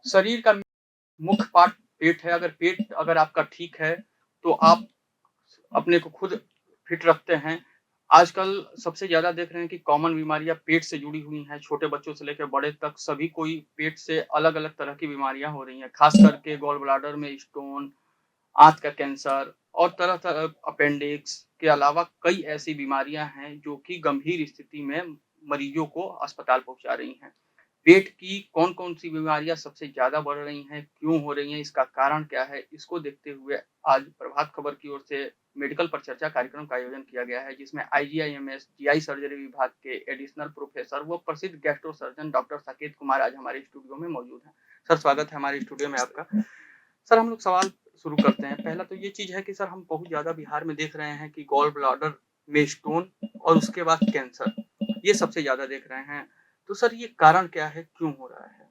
शरीर का मुख्य पार्ट पेट है। अगर पेट अगर आपका ठीक है, तो आप अपने को खुद फिट रखते हैं। आजकल सबसे ज़्यादा देख रहे हैं कि कॉमन बीमारियाँ पेट से जुड़ी हुई हैं। छोटे बच्चों से लेकर बड़े तक सभी कोई पेट से अलग-अलग तरह की बीमारियाँ हो रही हैं। ख़ास करके गॉल ब्लैडर में स्टोन, आँत का कैंसर और तरह-तरह अपेंडिक्स के अलावा कई ऐसी बीमारियाँ हैं जो कि गंभीर स्थिति में मरीजों को अस्पताल पहुँचा रही हैं। पेट की कौन-कौन सी बीमारियाँ सबसे ज़्यादा बढ़ रही हैं, क्यों हो रही हैं, इसका कारण क्या है? इसको देखते हुए आज प्रभात खबर की ओर से मेडिकल पर चर्चा कार्यक्रम का आयोजन किया गया है, जिसमें आईजीआईएमएस, जीआई सर्जरी विभाग के एडिशनल प्रोफेसर व प्रसिद्ध gastro surgeon doctor Saket Kumar आज हमारे स्टूडियो में मौजूद हैं। सर, स्वागत है हमारे स्टूडियो में आपका। सर, हम लोग सवाल शुरू करते हैं। पहला तो ये चीज़ है कि सर हम बहुत ज़्यादा बिहार में देख रहे हैं कि गॉल ब्लैडर में स्टोन और उसके बाद कैंसर, ये सबसे ज़्यादा देख रहे हैं। तो सर ये कारण क्या है? क्यों हो रहा है?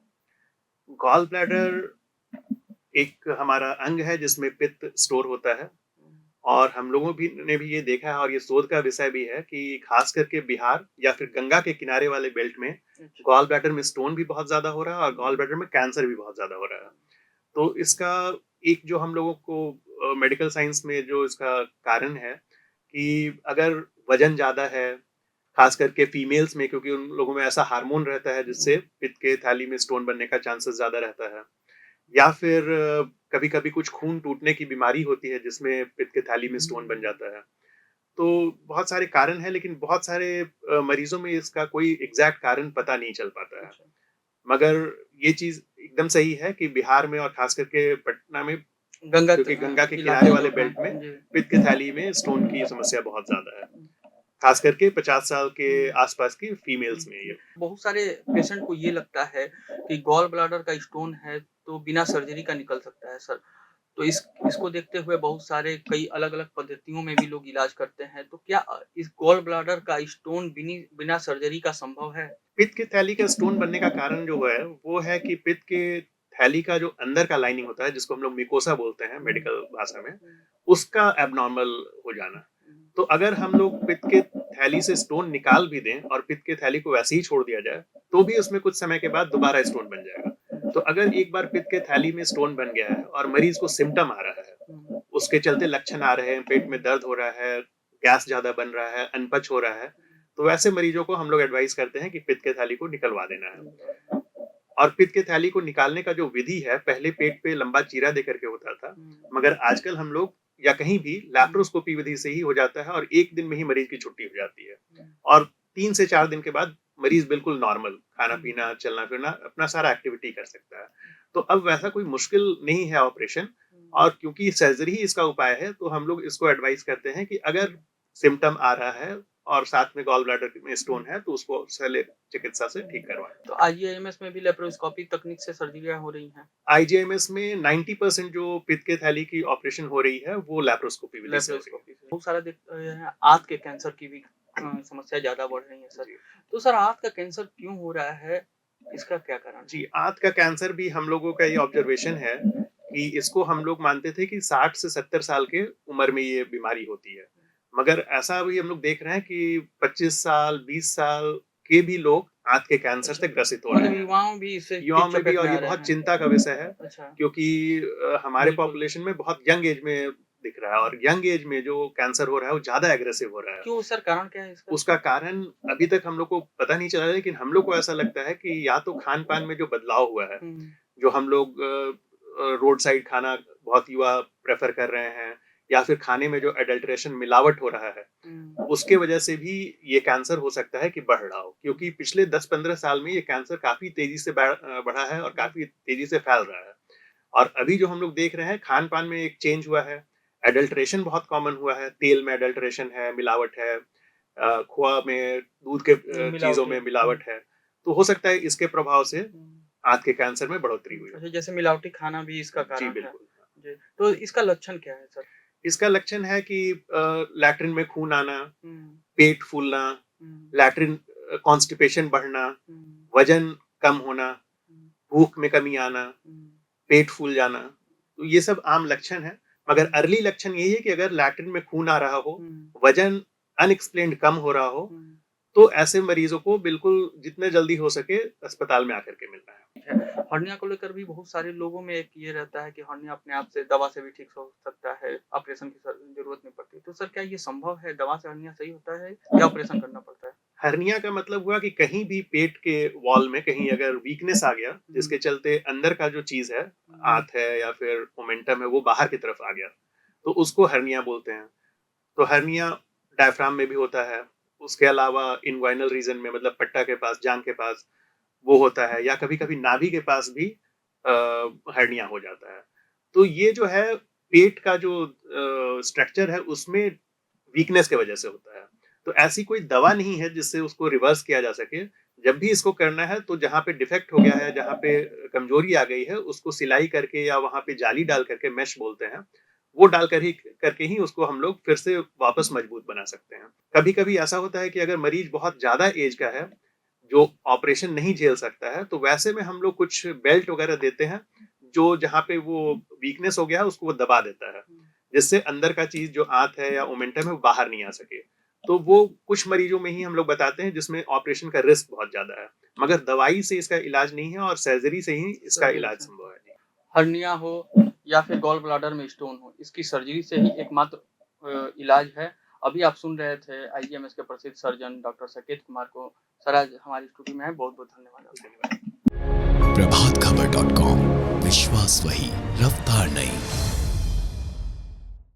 गॉल ब्लैडर एक हमारा अंग है जिसमें पित्त स्टोर होता है और हम लोगों ने भी ये देखा है और ये शोध का विषय भी है कि खास करके बिहार या फिर गंगा के किनारे वाले बेल्ट में अच्छा। गॉल ब्लैडर में स्टोन भी बहुत ज्यादा हो रहा है और गॉल ब्लैडर में कैंसर भी बहुत ज्यादा हो रहा है। तो इसका एक जो हम लोगों को मेडिकल साइंस में जो इसका कारण है कि अगर वजन ज्यादा है, खास करके फीमेल्स में, क्योंकि उन लोगों में ऐसा हार्मोन रहता है जिससे पित्त के थैली में स्टोन बनने का चांसेस ज्यादा रहता है, या फिर कभी कभी कुछ खून टूटने की बीमारी होती है जिसमें पित्त के थैली में स्टोन बन जाता है। तो बहुत सारे कारण हैं, लेकिन बहुत सारे मरीजों में इसका कोई एग्जैक्ट कारण पता नहीं चल पाता है। अच्छा। मगर ये चीज एकदम सही है कि बिहार में और खास करके पटना में, गंगा क्योंकि गंगा के किनारे इलाके वाले जो हैं। बेल्ट में जी। पित्त के थैली में स्टोन की समस्या बहुत ज्यादा है, खास करके 50 साल के आसपास की फीमेल्स में ये। बहुत सारे पेशेंट को ये लगता है कि गॉल ब्लैडर का स्टोन है तो बिना सर्जरी का निकल सकता है सर। तो इसको देखते हुए बहुत सारे कई अलग-अलग पद्धतियों में भी लोग इलाज करते हैं। तो क्या इस गॉल ब्लैडर का स्टोन बिना सर्जरी का संभव है? पित्त की थैली का स्टोन बनने का कारण जो है वो है कि पित्त के थैली का जो अंदर का लाइनिंग होता है, जिसको हम लोग मिकोसा बोलते हैं मेडिकल भाषा में, उसका एबनॉर्मल हो जाना। तो अगर हम लोग पित्त के थैली से स्टोन निकाल भी दें और पित्त के थैली को वैसे ही छोड़ दिया जाए, तो भी उसमें कुछ समय के बाद दोबारा स्टोन बन जाएगा। तो अगर एक बार पित्त के थैली में स्टोन बन गया है और मरीज को सिम्टम आ रहा है, उसके चलते लक्षण आ रहे हैं, पेट में दर्द हो रहा है, गैस ज्यादा बन रहा है, अनपच हो रहा है, तो वैसे मरीजों को हम लोग एडवाइस करते हैं कि पित्त के थैली को निकलवा देना है। और पित्त के थैली को निकालने का जो विधि है, पहले पेट पे लंबा चीरा दे करके होता था, मगर आजकल हम लोग या कहीं भी लैप्रोस्कोपी विधि से ही हो जाता है और एक दिन में ही मरीज की छुट्टी हो जाती है। और 3 से 4 दिन के बाद मरीज बिल्कुल नॉर्मल खाना पीना, चलना फिरना, अपना सारा एक्टिविटी कर सकता है। तो अब वैसा कोई मुश्किल नहीं है ऑपरेशन। और क्योंकि सर्जरी ही इसका उपाय है, तो हम लोग इसको एडवाइस करते हैं कि अगर सिम्टम आ रहा है और साथ में गॉल ब्लैडर में स्टोन है, तो उसको शल्य चिकित्सा से ठीक करवाएं। तो आईजीआईएमएस में भी लेप्रोस्कोपिक तकनीक से सर्जरियाँ हो रही हैं? आईजीआईएमएस में 90% जो पित्त के थैली की ऑपरेशन हो रही है वो लैप्रोस्कोपी विधि से हो रही लेप्रोस्कोपी से। बहुत सारा देख रहे हैं आँत के कैंसर की भी समस्या ज़्यादा बढ़ रही है सर। है। तो सर आँत का कैंसर क्यों हो रहा है? इसका क्या कारण है? जी, आंत का कैंसर भी हम लोगों का ये ऑब्जर्वेशन है कि इसको हम लोग मानते थे कि 60 से 70 साल के उम्र में ये बीमारी होती है। मगर ऐसा अभी हम लोग देख रहे हैं कि 25 साल, 20 साल के भी लोग आंत के कैंसर से ग्रसित हो रहे मतलब हैं। युवाओं भी इससे की युवाओं में भी, चपेट और में ये आ रहे बहुत हैं। चिंता का विषय है, अच्छा। क्योंकि हमारे बिल्कुल। पॉपुलेशन में बहुत यंग एज में दिख रहा है और यंग एज में जो कैंसर हो रहा है वो ज़्यादा एग्रेसिव हो रहा है। क्यों सर कारण क्या है इसका? उसका कारण अभी तक हम लोग को पता नहीं चला है, लेकिन हम लोग को ऐसा लगता है कि या तो खान-पान में जो बदलाव हुआ है, हुँ। जो हम लोग रोड साइड खाना बहुत युवा प्रेफर कर रहे हैं, या फिर खाने में जो एडल्ट्रेशन मिलावट हो रहा है, उसके वजह से भी ये कैंसर हो सकता है कि बढ़ रहा हो। क्योंकि पिछले 10-15 साल में ये कैंसर काफी तेजी से बढ़ा है और काफी तेजी से फैल रहा है। और अभी जो हम लोग देख रहे हैं, खान पान में एक चेंज हुआ है, एडल्ट्रेशन बहुत कॉमन हुआ है, तेल में एडल्ट्रेशन है, मिलावट है, खोआ में, दूध के चीजों मिलावटी। में मिलावट है। तो हो सकता है इसके प्रभाव से आंत के कैंसर में बढ़ोतरी हुई हो। अच्छा, जैसे मिलावटी खाना भी इसका जी कारण है। बिल्कुल। जी, तो इसका लक्षण क्या है सर? इसका लक्षण है कि लैट्रिन में खून आना, हुँ, पेट फूलना, हुँ, लैट्रिन कॉन्स्टिपेशन बढ़ना, हुँ, वजन कम होना, हुँ, भूख में कमी आना, हुँ, पेट फूल जाना। तो ये सब आम लक्षण है। मगर अर्ली लक्षण यही है कि अगर लैट्रिन में खून आ रहा हो, हुँ, वजन अनएक्सप्लेन्ड कम हो रहा हो, हुँ, तो ऐसे मरीजों को बिल्कुल जितने जल्दी हो सके अस्पताल में आकर के मिलना है। हर्निया को लेकर भी बहुत सारे लोगों में एक ये रहता है कि हर्निया अपने आप से दवा से भी ठीक हो सकता है, ऑपरेशन की ज़रूरत नहीं पड़ती। तो सर क्या ये संभव है, दवा से हर्निया सही होता है या ऑपरेशन करना पड़ता है? हर्निया का मतलब हुआ कि कहीं भी पेट के वॉल में कहीं अगर वीकनेस आ गया, जिसके चलते अंदर का जो चीज़ है, आंत है या फिर ओमेंटम है, वो बाहर की तरफ आ गया, तो उसको हर्निया बोलते हैं। तो हर्निया डायफ्राम में भी होता है, उसके अलावा इन्ग्वाइनल रीजन में मतलब पट्टा के पास, जांघ के पास वो होता है, या कभी-कभी नाभि के पास भी हर्निया हो जाता है। तो ये जो है पेट का जो स्ट्रक्चर है उसमें वीकनेस की वजह से होता है। तो ऐसी कोई दवा नहीं है जिससे उसको रिवर्स किया जा सके। जब भी इसको करना है तो जहाँ पे डिफेक्ट हो गया है, जहाँ पे कमजोरी आ गई है, उसको सिलाई करके या वहाँ पे जाली डाल करके, मेश बोलते हैं, वो डाल कर ही करके ही उसको हम लोग फिर से वापस मजबूत बना सकते हैं। कभी-कभी ऐसा होता है कि अगर मरीज बहुत ज़्यादा एज का है, जो ऑपरेशन नहीं झेल सकता है, तो वैसे में हम लोग कुछ बेल्ट वगैरह देते हैं, जो जहाँ पे वो वीकनेस हो गया है उसको वो दबा देता है, जिससे अंदर का चीज़ जो आंत है या ओमेंटम है वो बाहर नहीं आ सके। तो वो कुछ मरीजों में ही हम लोग बताते हैं जिसमें ऑपरेशन का रिस्क बहुत ज़्यादा है, मगर दवाई से इसका इलाज नहीं है और सर्जरी से ही इसका इलाज संभव है। जी। हर्निया हो या फिर गॉल ब्लैडर में स्टोन हो, इसकी सर्जरी से ही एकमात्र इलाज है। अभी आप सुन रहे थे आईजीएमएस के प्रसिद्ध सर्जन डॉक्टर साकेत कुमार को। सर आज हमारी स्टूडियो में है, बहुत-बहुत धन्यवाद आपका। प्रभात खबर .com, विश्वास वही, रफ्तार नहीं।